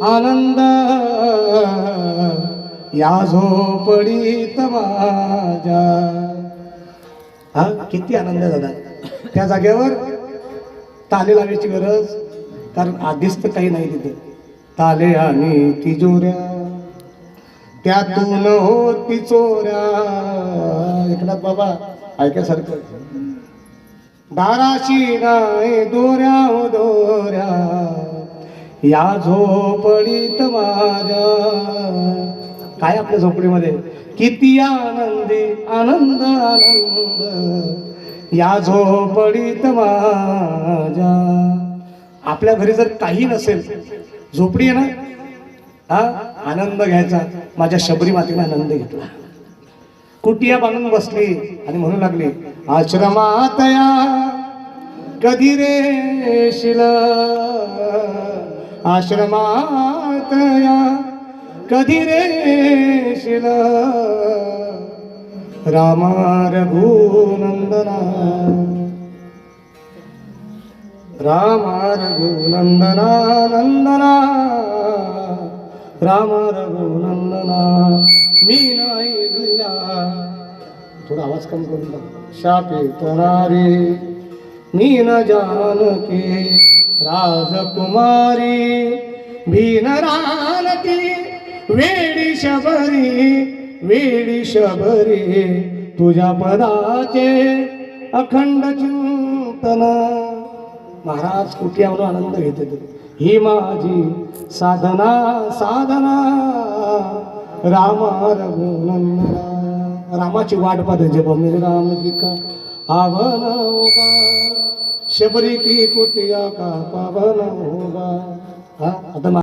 आनंद या झोपडीत माझ्या. हा किती आनंद झाला. त्या जागेवर ताले लावायची गरज, कारण आधीच तर काही नाही तिथे. ताले आणि तिजोऱ्या त्यातून होती चोऱ्या. एकनाथ बाबा ऐकायसारखं. दाराशी नाही दोऱ्या हो दोऱ्या या झोपडीत माझ्या. काय आपल्या झोपडीमध्ये किती आनंदी आनंद आनंद या झोपडीत माझ्या. आपल्या घरी जर काही नसेल, झोपडी आहे ना, हा आनंद घ्यायचा. माझ्या शबरी मातेने आनंद घेतला. कुटिया बांधून बसली आणि म्हणू लागली, आश्रमात या कधी रे शिल, आश्रमात या कधी रे शिल, रामा रघुनंदना रामा रघुनंदना नंदना राम रघुनंदना. मी नाही दिला, थोडा आवाज कमी करून टाक. शापे तनारे मी न जानकी राजकुमारी, भीन रानती वेडी शबरी तुझ्या पदाचे अखंड चिंतन. महाराज कुटियावर आनंद घेते. ही माझी साधना साधना रामा रघुनंदना. रामाची वाट पाहते जप मेरे राम जी का आवन होगा, शबरी की कुटिया का पावन होगा. हा आता